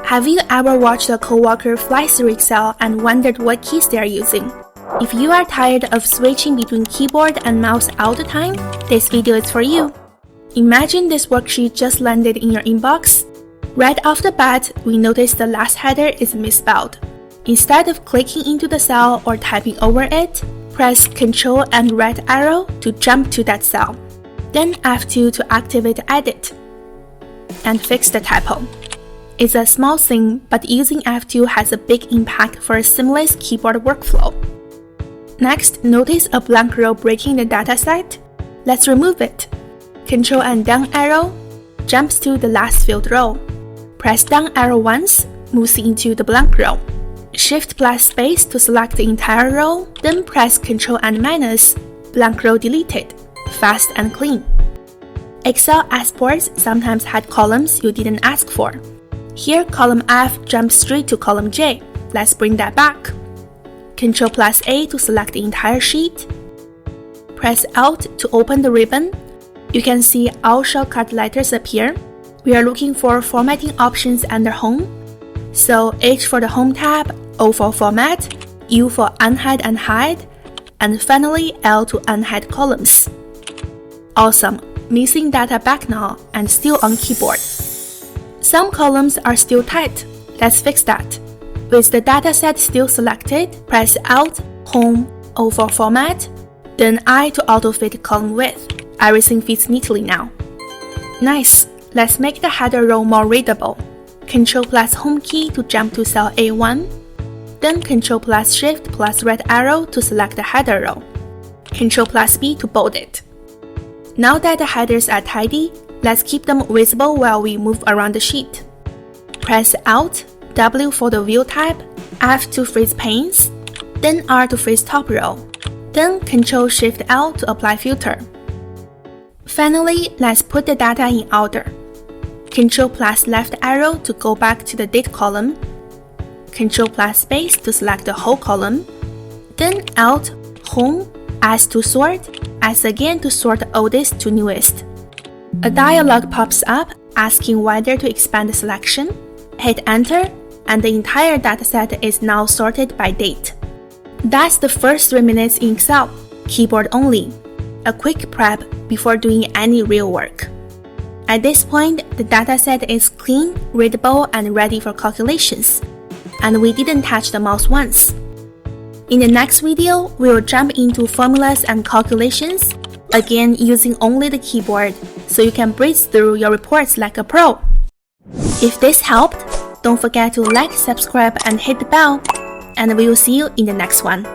Have you ever watched a coworker fly through Excel and wondered what keys they are using? If you are tired of switching between keyboard and mouse all the time, this video is for you. Imagine this worksheet just landed in your inbox. Right off the bat, we notice the last header is misspelled. Instead of clicking into the cell or typing over it, press Ctrl and right arrow to jump to that cell. Then F2 to activate Edit and fix the typo. It's a small thing, but using F2 has a big impact for a seamless keyboard workflow. Next, notice a blank row breaking the dataset. Let's remove it. Ctrl and down arrow jumps to the last filled row. Press down arrow once, moves into the blank row. Shift plus space to select the entire row, then press Ctrl and minus, blank row deleted. Fast and clean. Excel exports sometimes had columns you didn't ask for. Here, column F jumps straight to column J. Let's bring that back. Ctrl plus A to select the entire sheet. Press Alt to open the ribbon. You can see all shortcut letters appear. We are looking for formatting options under Home. So H for the Home tab, O for Format, U for Unhide and Hide, and finally L to unhide columns. Awesome! Missing data back now and still on keyboard. Some columns are still tight. Let's fix that. With the dataset still selected, press Alt, Home, O for Format, then I to Autofit column width. Everything fits neatly now. Nice! Let's make the header row more readable. Ctrl plus Home key to jump to cell A1, then Ctrl plus Shift plus right arrow to select the header row. Ctrl plus B to bold it. Now that the headers are tidy, let's keep them visible while we move around the sheet. Press Alt, W for the View type, F to freeze panes, then R to freeze top row, then Ctrl Shift L to apply filter. Finally, let's put the data in order. Ctrl plus left arrow to go back to the date column, Ctrl plus space to select the whole column, then Alt, Home, S to sort, S again to sort oldest to newest. A dialog pops up asking whether to expand the selection. Hit Enter, and the entire dataset is now sorted by date. That's the first 3 minutes in Excel, keyboard only. A quick prep before doing any real work. At this point, the dataset is clean, readable, and ready for calculations. And we didn't touch the mouse once. In the next video, we'll jump into formulas and calculations, again using only the keyboard, so you can breeze through your reports like a pro. If this helped, don't forget to like, subscribe, and hit the bell, and we will see you in the next one.